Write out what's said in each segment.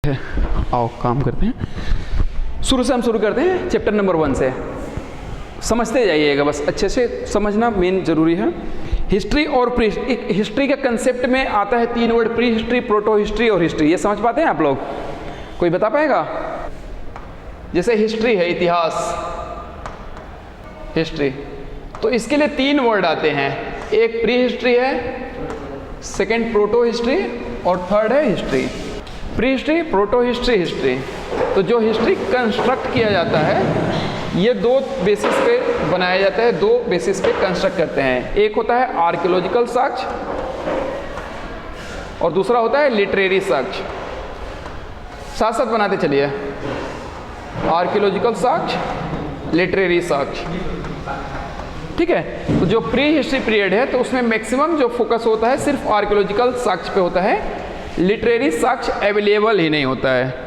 आओ काम करते हैं। शुरू से हम शुरू करते हैं चैप्टर नंबर 1 से। समझते जाइएगा, बस अच्छे से समझना मेन जरूरी है। हिस्ट्री और प्री हिस्ट्री के कंसेप्ट में आता है 3 word, pre history, proto history और हिस्ट्री। ये समझ पाते हैं आप लोग? कोई बता पाएगा? जैसे हिस्ट्री है इतिहास, हिस्ट्री, तो इसके लिए 3 वर्ड आते हैं। एक प्री हिस्ट्री है, सेकंड प्रोटो हिस्ट्री और थर्ड है history. Pre history, proto history, history. तो जो हिस्ट्री कंस्ट्रक्ट किया जाता है ये 2 बेसिस पे बनाया जाता है, 2 बेसिस पे कंस्ट्रक्ट करते हैं। एक होता है आर्कियोलॉजिकल साक्ष्य और दूसरा होता है लिटरेरी साक्ष्य। साथ साथ बनाते चलिए, आर्कियोलॉजिकल साक्ष्य, लिटरेरी साक्ष्य। ठीक है। तो जो प्री हिस्ट्री पीरियड है तो उसमें मैक्सिमम जो फोकस होता है सिर्फ आर्कियोलॉजिकल साक्ष्य पे होता है, लिटरेरी साक्ष्य अवेलेबल ही नहीं होता है।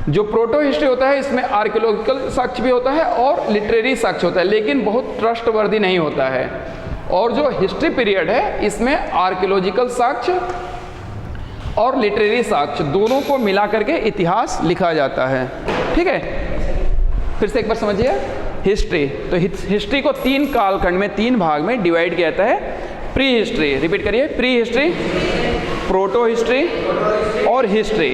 जो प्रोटो हिस्ट्री होता है इसमें आर्कियोलॉजिकल साक्ष्य भी होता है और लिटरेरी साक्ष्य होता है, लेकिन बहुत ट्रस्टवर्दी नहीं होता है। और जो हिस्ट्री पीरियड है इसमें आर्कियोलॉजिकल साक्ष्य और लिटरेरी साक्ष्य दोनों को मिला करके इतिहास लिखा जाता है। ठीक है, फिर से एक बार समझिए। हिस्ट्री, तो हिस्ट्री को 3 कालखंड में, 3 भाग में डिवाइड किया जाता है। प्री हिस्ट्री, रिपीट करिए, प्री हिस्ट्री, प्रोटो हिस्ट्री और हिस्ट्री।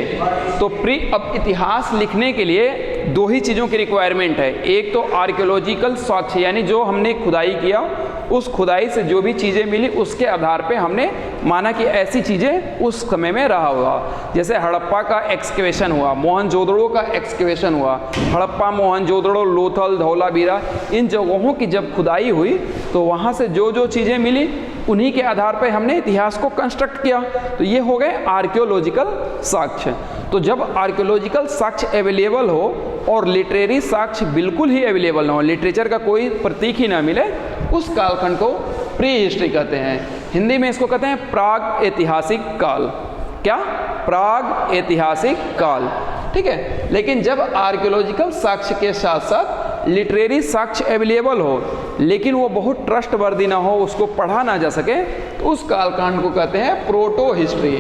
तो अब इतिहास लिखने के लिए 2 ही चीज़ों की रिक्वायरमेंट है। एक तो आर्कियोलॉजिकल साक्ष्य, यानी जो हमने खुदाई किया उस खुदाई से जो भी चीज़ें मिली उसके आधार पे हमने माना कि ऐसी चीज़ें उस समय में रहा होगा। जैसे हड़प्पा का एक्सकेवेशन हुआ, मोहनजोदड़ो का एक्सकेवेशन हुआ, हड़प्पा, मोहनजोदड़ो, लोथल, धौलावीरा, इन जगहों की जब खुदाई हुई तो वहाँ से जो जो चीज़ें मिली उन्हीं के आधार पर हमने इतिहास को कंस्ट्रक्ट किया। तो ये हो गए आर्कियोलॉजिकल साक्ष्य। तो जब आर्कियोलॉजिकल साक्ष्य अवेलेबल हो और लिटरेरी साक्ष्य बिल्कुल ही अवेलेबल ना हो, लिटरेचर का कोई प्रतीक ही ना मिले, उस कालखंड को प्री हिस्ट्री कहते हैं। हिंदी में इसको कहते हैं प्राग ऐतिहासिक काल। क्या? प्राग ऐतिहासिक काल। ठीक है। लेकिन जब आर्कियोलॉजिकल साक्ष्य के साथ साथ लिटरेरी साक्ष्य अवेलेबल हो लेकिन वो बहुत ट्रस्टवर्दी ना हो, उसको पढ़ा ना जा सके, तो उस कालखंड को कहते हैं प्रोटो हिस्ट्री,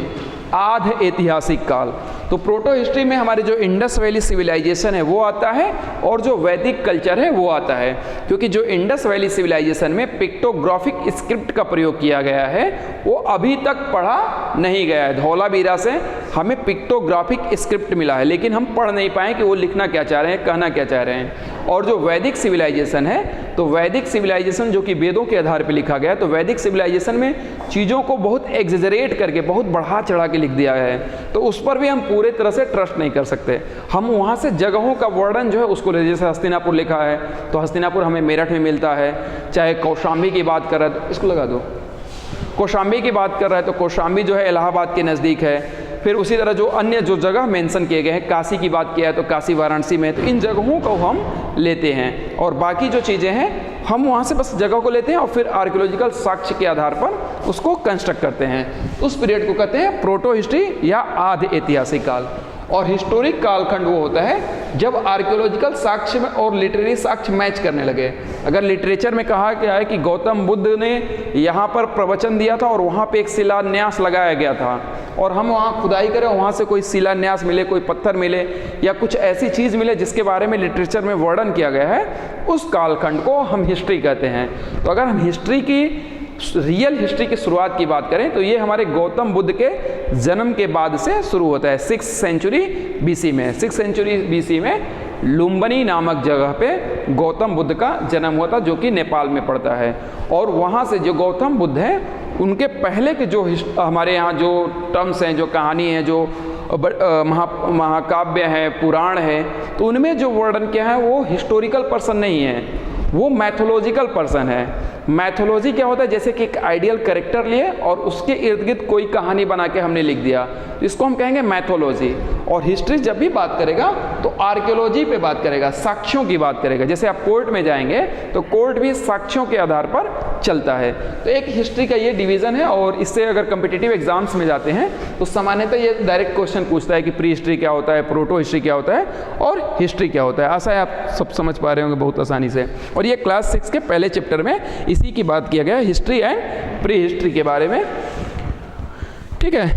आध ऐतिहासिक काल। तो प्रोटो हिस्ट्री में हमारे जो इंडस वैली सिविलाइजेशन है वो आता है और जो वैदिक कल्चर है वो आता है। क्योंकि जो इंडस वैली सिविलाइजेशन में पिक्टोग्राफिक स्क्रिप्ट का प्रयोग किया गया है वो अभी तक पढ़ा नहीं गया है। धौलावीरा से हमें पिक्टोग्राफिक स्क्रिप्ट मिला है लेकिन हम पढ़ नहीं पाए कि वो लिखना क्या चाह रहे हैं, कहना क्या चाह रहे हैं। और जो वैदिक सिविलाइजेशन है, तो वैदिक सिविलाइजेशन जो कि वेदों के आधार पर लिखा गया, तो वैदिक सिविलाइजेशन में चीज़ों को बहुत एग्जेजरेट करके, बहुत बढ़ा चढ़ा के लिख दिया है, तो उस पर भी हम पूरे तरह से ट्रस्ट नहीं कर सकते। हम वहाँ से जगहों का वर्णन जो है उसको ले, जैसे हस्तिनापुर लिखा है तो हस्तिनापुर हमें मेरठ में मिलता है। चाहे कौशाम्बी की बात कर रहा है तो इसको लगा दो, कौशाम्बी की बात कर रहा है तो कौशाम्बी जो है इलाहाबाद के नज़दीक है। फिर उसी तरह जो अन्य जो जगह मेंशन किए गए हैं, काशी की बात किया है तो काशी वाराणसी में है, तो इन जगहों को हम लेते हैं और बाकी जो चीज़ें हैं हम वहाँ से बस जगह को लेते हैं और फिर आर्कियोलॉजिकल साक्ष्य के आधार पर उसको कंस्ट्रक्ट करते हैं। उस पीरियड को कहते हैं प्रोटो हिस्ट्री या आध ऐतिहासिक काल। और हिस्टोरिक कालखंड वो होता है जब आर्कियोलॉजिकल साक्ष्य में और लिटरेरी साक्ष्य मैच करने लगे। अगर लिटरेचर में कहा गया है कि गौतम बुद्ध ने यहाँ पर प्रवचन दिया था और वहाँ पे एक शिलान्यास लगाया गया था, और हम वहाँ खुदाई करें वहाँ से कोई शिलान्यास मिले, कोई पत्थर मिले या कुछ ऐसी चीज़ मिले जिसके बारे में लिटरेचर में वर्णन किया गया है, उस कालखंड को हम हिस्ट्री कहते हैं। तो अगर हम हिस्ट्री की, रियल हिस्ट्री की शुरुआत की बात करें तो ये हमारे गौतम बुद्ध के जन्म के बाद से शुरू होता है। 6th सेंचुरी बीसी में, 6th सेंचुरी बीसी में लुम्बिनी नामक जगह पे गौतम बुद्ध का जन्म हुआ था, जो कि नेपाल में पड़ता है। और वहाँ से जो गौतम बुद्ध हैं उनके पहले के जो हमारे यहाँ जो टर्म्स हैं, जो कहानी है, जो महाकाव्य है, पुराण है, तो उनमें जो वर्णन किया है वो हिस्टोरिकल पर्सन नहीं है, वो मैथोलॉजिकल पर्सन है। मैथोलॉजी क्या होता है? जैसे कि एक आइडियल कैरेक्टर लिए और उसके इर्द गिर्द कोई कहानी बना के हमने लिख दिया, तो इसको हम कहेंगे मैथोलॉजी। और हिस्ट्री जब भी बात करेगा तो आर्कियोलॉजी पे बात करेगा, साक्ष्यों की बात करेगा। जैसे आप कोर्ट में जाएंगे तो कोर्ट भी साक्ष्यों के आधार पर चलता है। तो एक हिस्ट्री का ये डिवीज़न है और इससे अगर कम्पिटिटिव एग्जाम्स में जाते हैं तो सामान्यतः ये डायरेक्ट क्वेश्चन पूछता है कि प्री हिस्ट्री क्या होता है, प्रोटो हिस्ट्री क्या होता है और हिस्ट्री क्या होता है। आशा है आप सब समझ पा रहे होंगे बहुत आसानी से। और ये क्लास 6 के पहले चैप्टर में इसी की बात किया गया है, हिस्ट्री एंड प्री हिस्ट्री के बारे में। ठीक है।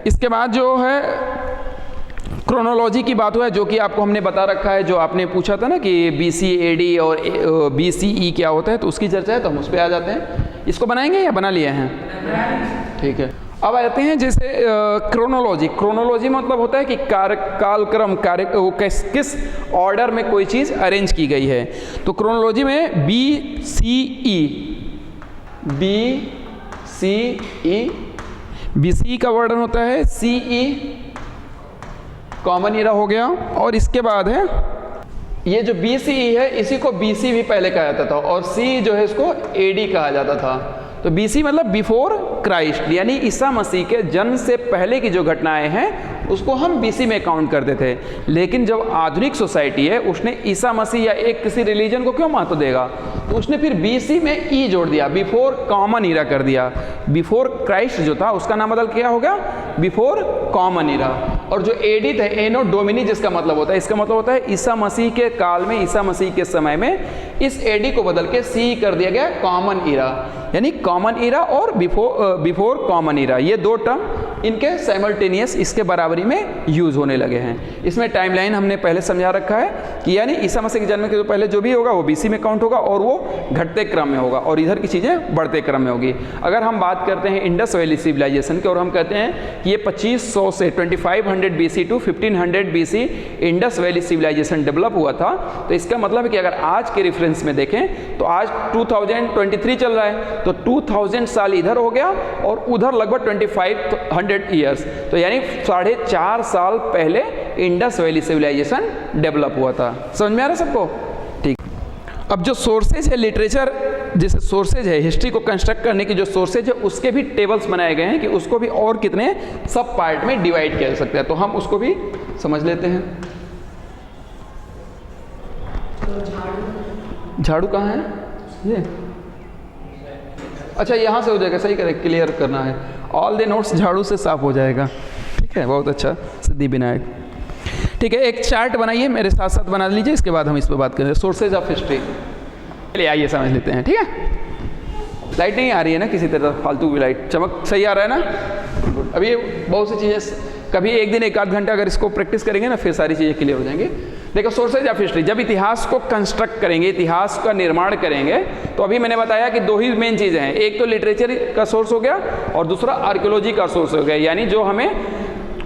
इसके बाद जो है क्रोनोलॉजी की बात हुआ है, जो कि आपको हमने बता रखा है, जो आपने पूछा था ना कि BC AD और BCE क्या होता है, तो उसकी चर्चा है, तो हम उस पर आ जाते हैं। इसको बनाएंगे या बना लिए हैं? ठीक है। अब आते हैं जैसे क्रोनोलॉजी। क्रोनोलॉजी मतलब होता है कि कालक्रम, वो किस ऑर्डर में कोई चीज़ अरेंज की गई है। तो क्रोनोलॉजी में BCE का वर्णन होता है, CE कॉमन ईरा हो गया, और इसके बाद है ये जो BCE है, इसी को BC भी पहले कहा जाता था, और C जो है इसको AD कहा जाता था। तो BC मतलब बिफोर क्राइस्ट, यानी ईसा मसीह के जन्म से पहले की जो घटनाएं हैं उसको हम BC में काउंट करते थे। लेकिन जब आधुनिक सोसाइटी है, उसने ईसा मसीह या एक किसी रिलीजन को क्यों महत्व देगा, तो उसने फिर BC में E जोड़ दिया, बिफोर कॉमन ईरा कर दिया। बिफोर क्राइस्ट जो था उसका नाम बदल क्या हो गया, बिफोर कॉमन ईरा। और जो AD था, एनो डोमिनी जिसका मतलब होता है, इसका मतलब होता है ईसा मसीह के काल में, ईसा मसीह के समय में इस AD को बदल के CE कर दिया गया, कॉमन ईरा। यानी कॉमन ईरा और बिफोर कॉमन ईरा, ये दो टर्म इनके साइमल्टेनियस इसके बराबरी में यूज होने लगे हैं। इसमें टाइमलाइन हमने पहले समझा रखा है कि यानी ईसा मसीह के जन्म के पहले जो भी होगा वो BC में काउंट होगा, और वो घटते क्रम में होगा, और इधर की चीज़ें बढ़ते क्रम में होगी। अगर हम बात करते हैं इंडस वैली सिविलाइजेशन की, और हम कहते हैं कि ये 2500 से 2500 BC to 1500 BC Indus valley civilisation develop हुआ था, तो इसका मतलब है कि अगर आज के रेफरेंस में देखें तो आज 2023 चल रहा है, तो 2000 साल इधर हो गया और उधर लगभग 2500 ईयर्स, तो यानी 4.5 साल पहले इंडस वैली सिविलाइजेशन डेवलप हुआ था। समझ में आ रहा है सबको? ठीक। अब जो सोर्सेज है लिटरेचर, जैसे सोर्सेज है हिस्ट्री को कंस्ट्रक्ट करने की, जो सोर्सेज है उसके भी टेबल्स बनाए गए हैं कि उसको भी और कितने सब पार्ट में डिवाइड किया जा सकता है, तो हम उसको भी समझ लेते हैं। झाड़ू कहाँ है ये? अच्छा, यहाँ से हो जाएगा, सही करें, क्लियर करना है। ऑल द नोट्स झाड़ू से साफ हो जाएगा। ठीक है, बहुत अच्छा सिद्धि विनायक। ठीक है, एक चार्ट बनाइए, मेरे साथ साथ बना लीजिए, इसके बाद हम इस पर बात करेंगे, सोर्सेज ऑफ हिस्ट्री। चलिए आइए समझ लेते हैं। ठीक है, लाइट नहीं आ रही है ना किसी तरह फालतू की लाइट, चमक सही आ रहा है ना? अभी बहुत सी चीज़ें, कभी एक दिन 1 आध घंटा अगर इसको प्रैक्टिस करेंगे ना, फिर सारी चीज़ें क्लियर हो जाएंगी। देखो, सोर्सेज ऑफ हिस्ट्री, जब इतिहास को कंस्ट्रक्ट करेंगे, इतिहास का निर्माण करेंगे, तो अभी मैंने बताया कि 2 ही मेन चीज़ें हैं, एक तो लिटरेचर का सोर्स हो गया और दूसरा आर्कियोलॉजी का सोर्स हो गया, यानी जो हमें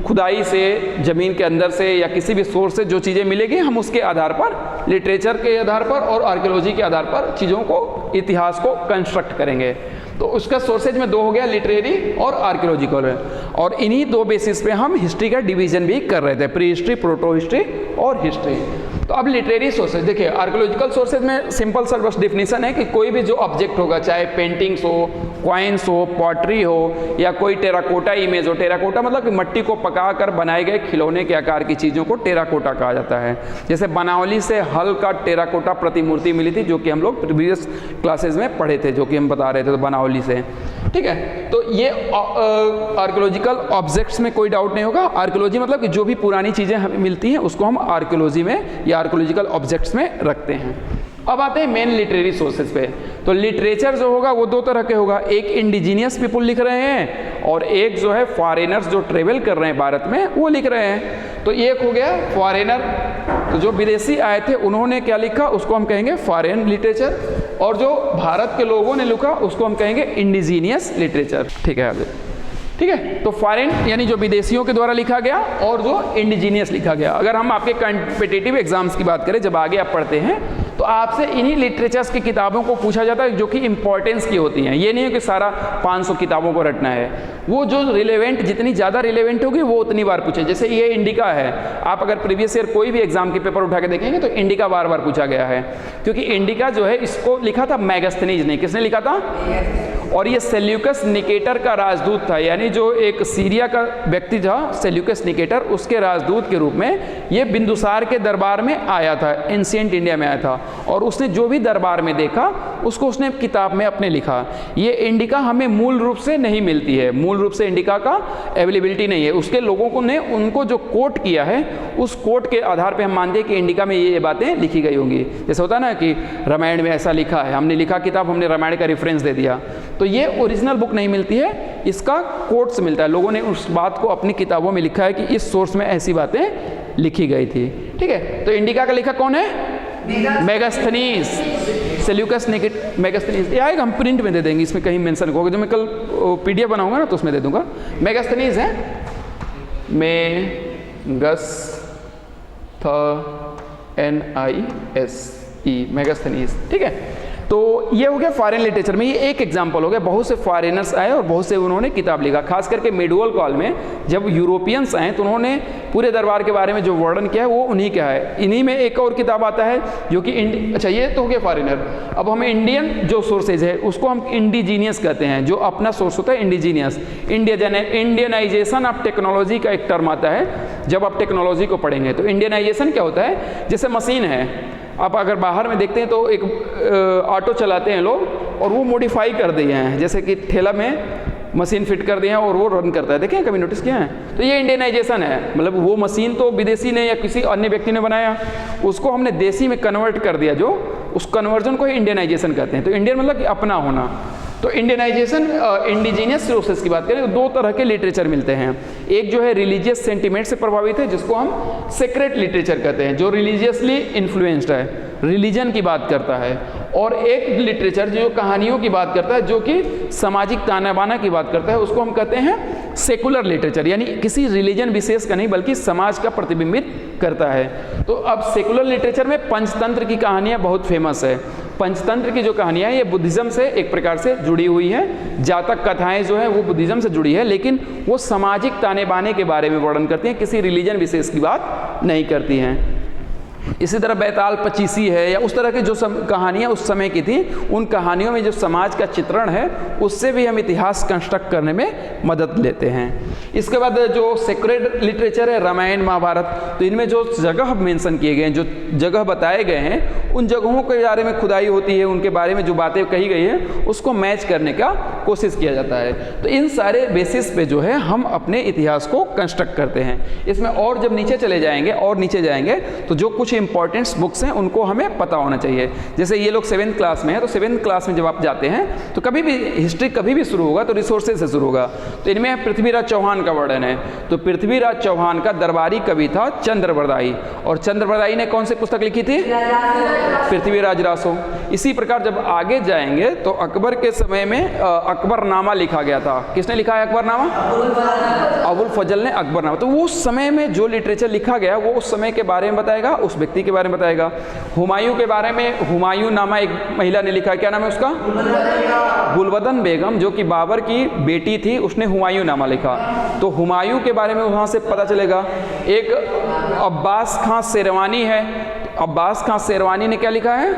खुदाई से, ज़मीन के अंदर से या किसी भी सोर्स से जो चीज़ें मिलेगी, हम उसके आधार पर, लिटरेचर के आधार पर और आर्कियोलॉजी के आधार पर चीज़ों को, इतिहास को कंस्ट्रक्ट करेंगे। तो उसका सोर्सेज में 2 हो गया, लिटरेरी और आर्कियोलॉजिकल, और इन्हीं 2 बेसिस पे हम हिस्ट्री का डिवीजन भी कर रहे थे, प्री हिस्ट्री, प्रोटो हिस्ट्री और हिस्ट्री। तो अब लिटरेरी सोर्सेज देखिए, आर्कियोलॉजिकल सोर्सेज में सिंपल सा बस डिफिनीशन है कि कोई भी जो ऑब्जेक्ट होगा, चाहे पेंटिंग्स हो, क्वाइंस हो, पॉटरी हो, या कोई टेराकोटा इमेज हो। टेराकोटा मतलब कि मिट्टी को पकाकर बनाए गए खिलौने के आकार की चीज़ों को टेराकोटा कहा जाता है। जैसे बनावली से हल का टेराकोटा प्रतिमूर्ति मिली थी, जो कि हम लोग प्रीवियस क्लासेज में पढ़े थे, जो कि हम बता रहे थे, तो बनावली से। ठीक है, तो ये आर्कियोलॉजिकल ऑब्जेक्ट्स में कोई डाउट नहीं होगा। आर्कियोलॉजी मतलब कि जो भी पुरानी चीज़ें हमें मिलती हैं उसको हम आर्कियोलॉजी में या आर्कियोलॉजिकल ऑब्जेक्ट्स में रखते हैं। अब आते हैं मेन लिटरेरी सोर्सेज पे। तो लिटरेचर जो होगा वो 2 तरह के होगा, एक इंडिजीनियस पीपुल लिख रहे हैं और एक जो है फॉरेनर्स जो ट्रेवल कर रहे हैं भारत में वो लिख रहे हैं। तो एक हो गया फॉरेनर, तो जो विदेशी आए थे उन्होंने क्या लिखा उसको हम कहेंगे फॉरेन लिटरेचर, और जो भारत के लोगों ने लिखा उसको हम कहेंगे इंडिजीनियस लिटरेचर। ठीक है आगे, ठीक है। तो फॉरेन यानी जो विदेशियों के द्वारा लिखा गया और जो इंडिजीनियस लिखा गया। अगर हम आपके कॉम्पिटिटिव एग्जाम्स की बात करें, जब आगे आप पढ़ते हैं तो आपसे इन्हीं लिटरेचर्स की किताबों को पूछा जाता है जो कि इंपॉर्टेंस की होती हैं। ये नहीं है कि सारा 500 किताबों को रटना है, वो जो रिलेवेंट, जितनी ज़्यादा रिलेवेंट होगी वो उतनी बार पूछे। जैसे ये इंडिका है, आप अगर प्रीवियस ईयर कोई भी एग्जाम के पेपर उठा के देखेंगे तो इंडिका बार बार पूछा गया है, क्योंकि इंडिका जो है इसको लिखा था मैगस्थनीज ने। किसने लिखा था? और ये सेल्यूकस निकेटर का राजदूत था, यानी जो एक सीरिया का व्यक्ति था सेल्यूकस निकेटर, उसके राजदूत के रूप में ये बिंदुसार के दरबार में आया था, एंशिएंट इंडिया में आया था, और उसने जो भी दरबार में देखा उसको उसने किताब में अपने लिखा। ये इंडिका हमें मूल रूप से नहीं मिलती है, मूल रूप से इंडिका का अवेलेबिलिटी नहीं है। उसके लोगों को ने उनको जो कोट किया है उस कोट के आधार पे हम मानते हैं कि इंडिका में ये बातें लिखी गई होंगी। जैसे होता है ना कि रामायण में ऐसा लिखा है, हमने लिखा किताब, हमने रामायण का रेफरेंस दे दिया, तो ये ओरिजिनल बुक नहीं मिलती है, इसका कोट्स मिलता है। लोगों ने उस बात को अपनी किताबों में लिखा है कि इस सोर्स में ऐसी बातें लिखी गई थी। ठीक है, तो इंडिका का लेखक कौन है? मेगास्थनीज, सेल्यूकस मेगास्थनीज। ये आएगा, हम प्रिंट में दे देंगे, इसमें कहीं मेंशन होगा, जो मैं कल PDF बनाऊंगा ना तो उसमें दे दूंगा। मेगास्थनीज है, NISE, मेगास्थनीज। ठीक है, तो ये हो गया फॉरेन लिटरेचर में, ये एक एग्जांपल हो गया। बहुत से फॉरेनर्स आए और बहुत से उन्होंने किताब लिखा, खास करके मेडुअल काल में जब यूरोपियंस आए तो उन्होंने पूरे दरबार के बारे में जो वर्णन किया है वो उन्हीं का है। इन्हीं में एक और किताब आता है जो कि अच्छा ये तो हो गया फॉरेनर। अब हमें इंडियन जो सोर्सेज है उसको हम इंडिजीनियस कहते हैं, जो अपना सोर्स होता है इंडिजीनियस। इंडियनाइजेशन ऑफ टेक्नोलॉजी का एक टर्म आता है जब आप टेक्नोलॉजी को पढ़ेंगे। तो इंडियनाइजेशन क्या होता है? जैसे मशीन है, आप अगर बाहर में देखते हैं तो एक ऑटो चलाते हैं लोग और वो मॉडिफाई कर दिए हैं, जैसे कि ठेला में मशीन फिट कर दिए हैं और वो रन करता है। देखें, कभी नोटिस किया है? तो ये इंडियनाइजेशन है, मतलब वो मशीन तो विदेशी ने या किसी अन्य व्यक्ति ने बनाया, उसको हमने देसी में कन्वर्ट कर दिया, जो उस कन्वर्जन को ही इंडियनाइजेशन कहते हैं। तो इंडियन मतलब कि अपना होना। तो इंडियनाइजेशन, इंडिजीनियस सोर्सेस की बात करें तो दो तरह के लिटरेचर मिलते हैं। एक जो है रिलीजियस सेंटिमेंट से प्रभावित है, जिसको हम सेक्रेट लिटरेचर कहते हैं, जो रिलीजियसली इन्फ्लुएंस्ड है, रिलीजन की बात करता है। और एक लिटरेचर जो कहानियों की बात करता है, जो कि सामाजिक ताना बाना की बात करता है, उसको हम कहते हैं सेकुलर लिटरेचर, यानी किसी रिलीजन विशेष का नहीं बल्कि समाज का प्रतिबिंबित करता है। तो अब सेकुलर लिटरेचर में पंचतंत्र की कहानियाँ बहुत फेमस है। पंचतंत्र की जो कहानियाँ हैं ये बुद्धिज़्म से एक प्रकार से जुड़ी हुई हैं। जातक कथाएं जो हैं वो बुद्धिज़्म से जुड़ी है, लेकिन वो सामाजिक ताने बाने के बारे में वर्णन करती हैं, किसी रिलीजन विशेष की बात नहीं करती हैं। इसी तरह बैताल पचीसी है या उस तरह की जो कहानियाँ उस समय की थी, उन कहानियों में जो समाज का चित्रण है उससे भी हम इतिहास कंस्ट्रक्ट करने में मदद लेते हैं। इसके बाद जो सेक्रेड लिटरेचर है, रामायण महाभारत, तो इनमें जो जगह मेंशन किए गए हैं, जो जगह बताए गए हैं, उन जगहों के बारे में खुदाई होती है, उनके बारे में जो बातें कही गई हैं उसको मैच करने का कोशिश किया जाता है। तो इन सारे बेसिस पे जो है हम अपने इतिहास को कंस्ट्रक्ट करते हैं। इसमें और जब नीचे चले जाएंगे और नीचे जाएंगे तो जो कुछ इंपॉर्टेंट बुक्स हैं उनको हमें पता होना चाहिए। जैसे ये लोग 7th क्लास में है, तो 7th क्लास में जब आप जाते हैं तो कभी भी हिस्ट्री कभी भी शुरू होगा तो रिसोर्सेज से शुरू होगा। तो इनमें पृथ्वीराज चौहान का वर्णन है। तो पृथ्वीराज चौहान का दरबारी कवि था चंद्रबरदाई, और चंद्रबरदाई ने कौन सी पुस्तक लिखी थी? पृथ्वीराज रासो। इसी प्रकार जब आगे जाएंगे तो अकबर के समय में अकबरनामा लिखा गया था। किसने लिखा है अकबरनामा? अबुल फजल ने अकबरनामा। तो वो उस समय में जो लिटरेचर लिखा गया वो उस समय के बारे में बताएगा, उस व्यक्ति के बारे में बताएगा। हुमायूं के बारे में हुमायूं नामा एक महिला ने लिखा, क्या नाम है उसका? गुलबदन बेगम, जो कि बाबर की बेटी थी, उसने हुमायूं नामा लिखा। तो हुमायूं के बारे में वहाँ से पता चलेगा। एक अब्बास खां शेरवानी है, अब्बास खां शेरवानी ने क्या लिखा है?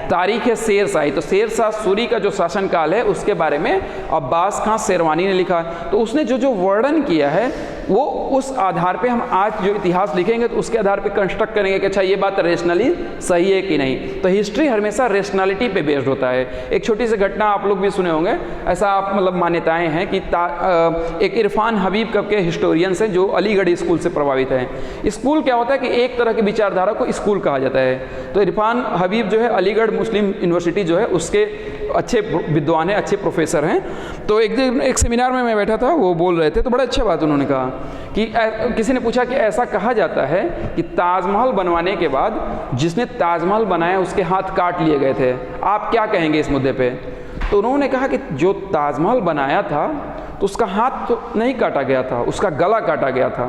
तारीख है शेरशाही। तो शेरशाह सूरी का जो शासनकाल है उसके बारे में अब्बास खां शेरवानी ने लिखा। तो उसने जो जो वर्णन किया है वो उस आधार पे हम आज जो इतिहास लिखेंगे तो उसके आधार पे कंस्ट्रक्ट करेंगे कि अच्छा ये बात रेशनली सही है कि नहीं। तो हिस्ट्री हमेशा रेशनलिटी पे बेस्ड होता है। एक छोटी सी घटना आप लोग भी सुने होंगे, ऐसा आप मतलब मान्यताएं हैं कि एक इरफान हबीब कब के हिस्टोरियंस हैं जो अलीगढ़ स्कूल से प्रभावित हैं। स्कूल क्या होता है कि एक तरह की विचारधारा को स्कूल कहा जाता है। तो इरफान हबीब जो है अलीगढ़ मुस्लिम यूनिवर्सिटी जो है उसके अच्छे विद्वान हैं, अच्छे प्रोफेसर हैं। तो एक दिन एक सेमिनार में मैं बैठा था, वो बोल रहे थे तो बड़ा अच्छा बात उन्होंने कहा कि किसी ने पूछा कि ऐसा कहा जाता है कि ताजमहल बनवाने के बाद जिसने ताजमहल बनाया उसके हाथ काट लिए गए थे, आप क्या कहेंगे इस मुद्दे पे? तो उन्होंने कहा कि जो ताजमहल बनाया था तो उसका हाथ तो नहीं काटा गया था, उसका गला काटा गया था।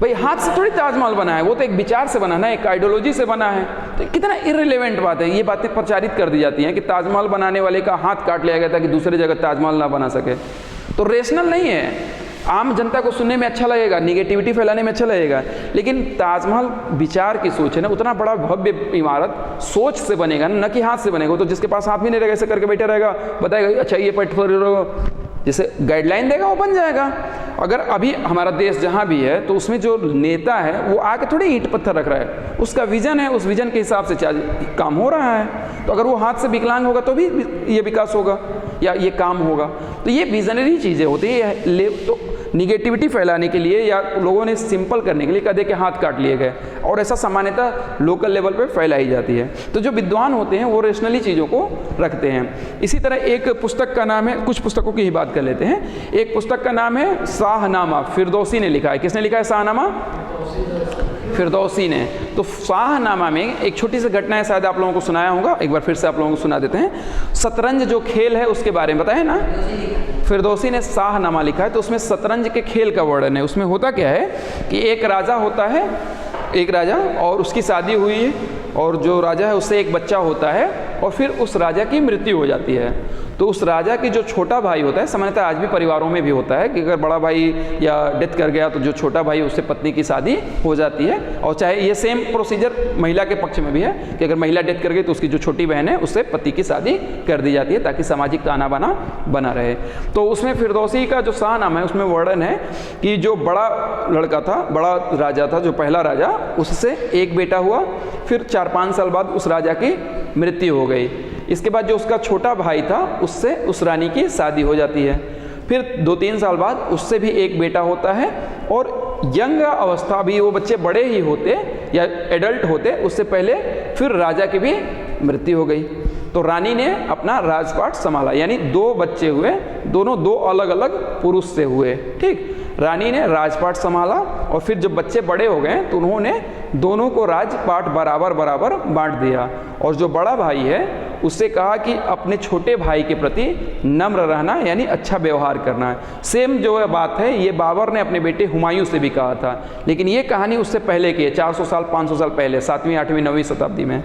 भाई हाथ से थोड़ी ताजमहल बना है, वो तो एक विचार से बना है, एक आइडियोलॉजी से बना है। तो कितना इररिलेवेंट बात है। ये बातें प्रचारित कर दी जाती हैं कि ताजमहल बनाने वाले का हाथ काट लिया गया था कि दूसरी जगह ताजमहल ना बना सके। तो रेशनल नहीं है। आम जनता को सुनने में अच्छा लगेगा, निगेटिविटी फैलाने में अच्छा लगेगा, लेकिन ताजमहल विचार की सोच है ना, उतना बड़ा भव्य इमारत सोच से बनेगा ना कि हाथ से बनेगा। तो जिसके पास हाथ भी नहीं रहेगा ऐसे करके बैठे रहेगा, बताएगा अच्छा ये पेट जैसे गाइडलाइन देगा वो बन जाएगा। अगर अभी हमारा देश जहाँ भी है तो उसमें जो नेता है वो आके थोड़ी ईंट पत्थर रख रहा है, उसका विजन है, उस विजन के हिसाब से काम हो रहा है। तो अगर वो हाथ से विकलांग होगा तो भी ये विकास होगा या ये काम होगा। तो ये विजनरी चीज़ें होती है। तो निगेटिविटी फैलाने के लिए या लोगों ने सिंपल करने के लिए कदे के हाथ काट लिए गए, और ऐसा सामान्यतः लोकल लेवल पे फैलाई जाती है। तो जो विद्वान होते हैं वो रेशनली चीज़ों को रखते हैं। इसी तरह एक पुस्तक का नाम है, कुछ पुस्तकों की ही बात कर लेते हैं। एक पुस्तक का नाम है शाहनामा, फिरदौसी ने लिखा है। किसने लिखा है शाहनामा? फिरदौसी ने। तो शाहनामा में एक छोटी सी घटना है, शायद आप लोगों को सुनाया होगा, एक बार फिर से आप लोगों को सुना देते हैं। शतरंज जो खेल है उसके बारे में बताया ना, फिरदौसी ने शाहनामा लिखा है। तो उसमें शतरंज के खेल का वर्णन है। उसमें होता क्या है कि एक राजा होता है, एक राजा, और उसकी शादी हुई है, और जो राजा है उससे एक बच्चा होता है, और फिर उस राजा की मृत्यु हो जाती है। तो उस राजा की जो छोटा भाई होता है, सामान्यतः आज भी परिवारों में भी होता है कि अगर बड़ा भाई या डेथ कर गया तो जो छोटा भाई उससे पत्नी की शादी हो जाती है। और चाहे ये सेम प्रोसीजर महिला के पक्ष में भी है कि अगर महिला डेथ कर गई तो उसकी जो छोटी बहन है उससे पति की शादी कर दी जाती है, ताकि सामाजिक ताना बाना बना रहे। तो उसमें फिरदौसी का जो शाहनामा है उसमें वर्णन है कि जो बड़ा लड़का था, बड़ा राजा था, जो पहला राजा, उससे एक बेटा हुआ, फिर 4-5 साल बाद उस राजा की मृत्यु हो गई। इसके बाद जो उसका छोटा भाई था उससे उस रानी की शादी हो जाती है। फिर 2-3 साल बाद उससे भी एक बेटा होता है, और यंग अवस्था भी वो बच्चे बड़े ही होते या एडल्ट होते उससे पहले फिर राजा की भी मृत्यु हो गई। तो रानी ने अपना राजपाट संभाला, यानी 2 बच्चे हुए, दोनों 2 अलग अलग पुरुष से हुए। ठीक, रानी ने राजपाट संभाला, और फिर जब बच्चे बड़े हो गए तो उन्होंने दोनों को राजपाट बराबर बराबर बांट दिया। और जो बड़ा भाई है उससे कहा कि अपने छोटे भाई के प्रति नम्र रहना, यानी अच्छा व्यवहार करना है। सेम जो है बात है ये बाबर ने अपने बेटे हुमायूं से भी कहा था, लेकिन ये कहानी उससे पहले की है, 400 साल 500 साल पहले, 7वीं 8वीं 9वीं शताब्दी में।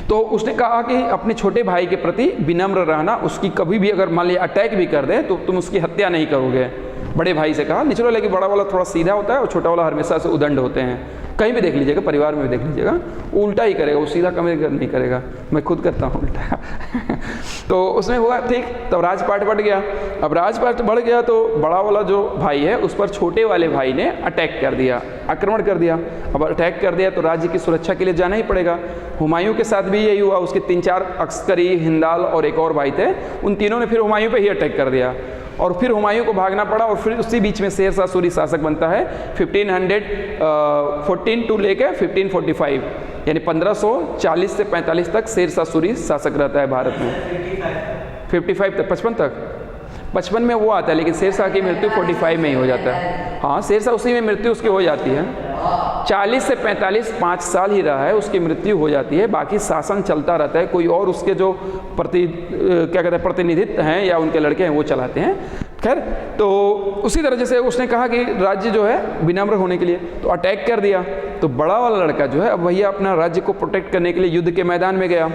तो उसने कहा कि अपने छोटे भाई के प्रति विनम्र रहना, उसकी कभी भी अगर मान लिया अटैक भी कर दे तो तुम उसकी हत्या नहीं करोगे। बड़े भाई से कहा। नेचुरल है कि बड़ा वाला थोड़ा सीधा होता है और छोटा वाला हमेशा से उदंड होते हैं। कहीं भी देख लीजिएगा, परिवार में भी देख लीजिएगा, वो उल्टा ही करेगा, वो सीधा कभी नहीं करेगा। मैं खुद करता हूँ उल्टा। तो उसमें हुआ ठीक, तब राजपाट बढ़ गया। अब राजपाट बढ़ गया तो बड़ा वाला जो भाई है उस पर छोटे वाले भाई ने अटैक कर दिया, आक्रमण कर दिया। अब अटैक कर दिया तो राज्य की सुरक्षा के लिए जाना ही पड़ेगा। हुमायूं के साथ भी यही हुआ। उसके 3-4 अक्सकरी, हिंदाल और एक और भाई थे, उन तीनों ने फिर हुमायूं पे ही अटैक कर दिया, और फिर हुमायूं को भागना पड़ा। और फिर उसी बीच में शेर शाह सूरी शासक बनता है 1514 टू लेके 1545, यानी 1540 से 45 तक शेर शाह सूरी शासक रहता है भारत में। 55 तक, 55 तक, 55 में वो आता है, लेकिन शेर शाह की मृत्यु 45 में ही हो जाता है। हाँ, शेर शाह उसी में मृत्यु उसकी हो जाती है। 40 से 45 5 साल ही रहा है, उसकी मृत्यु हो जाती है। बाकी शासन चलता रहता है, कोई और उसके जो क्या कहते हैं प्रतिनिधित्व हैं या उनके लड़के हैं वो चलाते हैं। खैर, तो उसी तरह जैसे उसने कहा कि राज्य जो है विनम्र होने के लिए, तो अटैक कर दिया। तो बड़ा वाला लड़का जो है अब भैया अपना राज्य को प्रोटेक्ट करने के लिए युद्ध के मैदान में गया,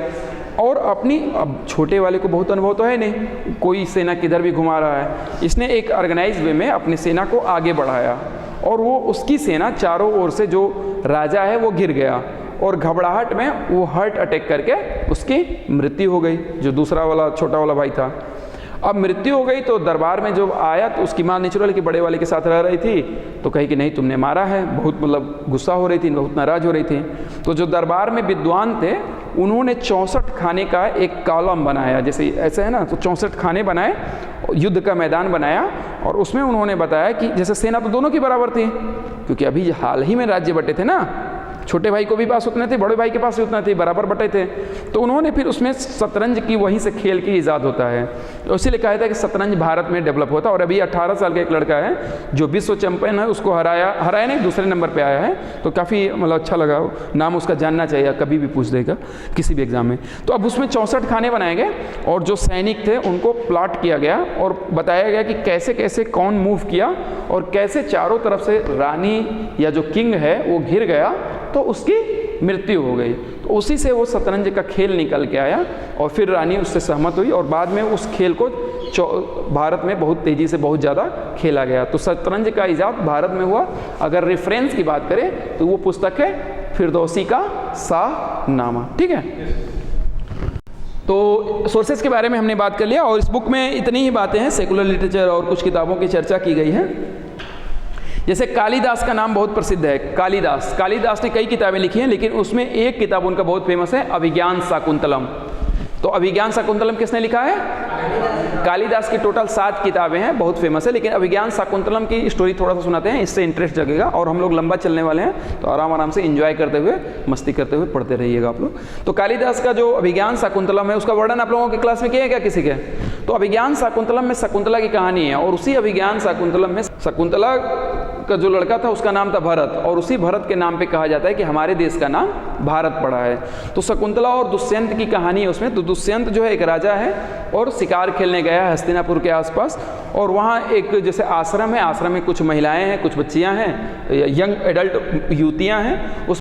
और अपनी, अब छोटे वाले को बहुत अनुभव तो है नहीं, कोई सेना किधर भी घुमा रहा है, इसने एक ऑर्गेनाइज वे में अपनी सेना को आगे बढ़ाया, और वो उसकी सेना चारों ओर से, जो राजा है वो गिर गया, और घबराहट में वो हार्ट अटैक करके उसकी मृत्यु हो गई, जो दूसरा वाला छोटा वाला भाई था। अब मृत्यु हो गई तो दरबार में जब आया तो उसकी माँ नेचुरल की बड़े वाले के साथ रह रही थी, तो कही कि नहीं तुमने मारा है, बहुत मतलब गुस्सा हो रही थी, बहुत नाराज हो रही थी। तो जो दरबार में विद्वान थे उन्होंने 64 खाने का एक कॉलम बनाया, जैसे ऐसे है ना, तो 64 खाने बनाए, युद्ध का मैदान बनाया, और उसमें उन्होंने बताया कि जैसे सेना तो दोनों की बराबर थी, क्योंकि अभी हाल ही में राज्य बटे थे ना, छोटे भाई को भी पास उतने थे, बड़े भाई के पास भी उतना थे, बराबर बटे थे। तो उन्होंने फिर उसमें शतरंज की, वहीं से खेल की ईजाद होता है। तो इसीलिए कहा था कि शतरंज भारत में डेवलप होता है। और अभी 18 साल का एक लड़का है जो विश्व चैंपियन है, उसको हराया नहीं, दूसरे नंबर पे आया है। तो काफ़ी मतलब अच्छा लगा, नाम उसका जानना चाहिए, कभी भी पूछ देगा किसी भी एग्जाम में। तो अब उसमें 64 खाने बनाए गए, और जो सैनिक थे उनको प्लॉट किया गया, और बताया गया कि कैसे कैसे कौन मूव किया, और कैसे चारों तरफ से रानी या जो किंग है वो घिर गया तो उसकी मृत्यु हो गई। तो उसी से वो शतरंज का खेल निकल के आया, और फिर रानी उससे सहमत हुई, और बाद में उस खेल को भारत में बहुत तेज़ी से बहुत ज़्यादा खेला गया। तो शतरंज का इजाद भारत में हुआ। अगर रेफरेंस की बात करें तो वो पुस्तक है फिरदौसी का शाहनामा। ठीक है, तो सोर्सेज के बारे में हमने बात कर लिया, और इस बुक में इतनी ही बातें हैं, सेकुलर लिटरेचर और कुछ किताबों की चर्चा की गई है। जैसे कालिदास का नाम बहुत प्रसिद्ध है, कालिदास ने कई किताबें लिखी हैं, लेकिन उसमें एक किताब उनका बहुत फेमस है, अभिज्ञान शाकुंतलम। तो अभिज्ञान शाकुंतलम किसने लिखा है? कालिदास की टोटल 7 किताबें हैं, बहुत फेमस है, लेकिन अभिज्ञान शाकुंतलम की स्टोरी थोड़ा सा सुनाते हैं, इससे इंटरेस्ट जगेगा और हम लोग लंबा चलने वाले हैं, तो आराम आराम से एंजॉय करते हुए, मस्ती करते हुए पढ़ते रहिएगा आप लोग। तो कालिदास का जो अभिज्ञान शाकुंतलम है उसका वर्णन आप लोगों की क्लास में किया है क्या किसी के? तो अभिज्ञान शाकुंतलम में शकुंतला की कहानी है, और उसी अभिज्ञान शाकुंतलम में शकुंतला का जो लड़का था उसका नाम था भरत, और उसी भरत के नाम पे कहा जाता है कि हमारे देश का नाम भारत पड़ा है। तो शकुंतला और दुष्यंत की कहानी है उसमें। तो दुष्यंत जो है एक राजा है और शिकार खेलने गया है हस्तिनापुर के आसपास, और वहाँ एक जैसे आश्रम है, आश्रम में कुछ महिलाएं हैं, कुछ बच्चियां हैं, यंग एडल्ट युवतियां हैं, उस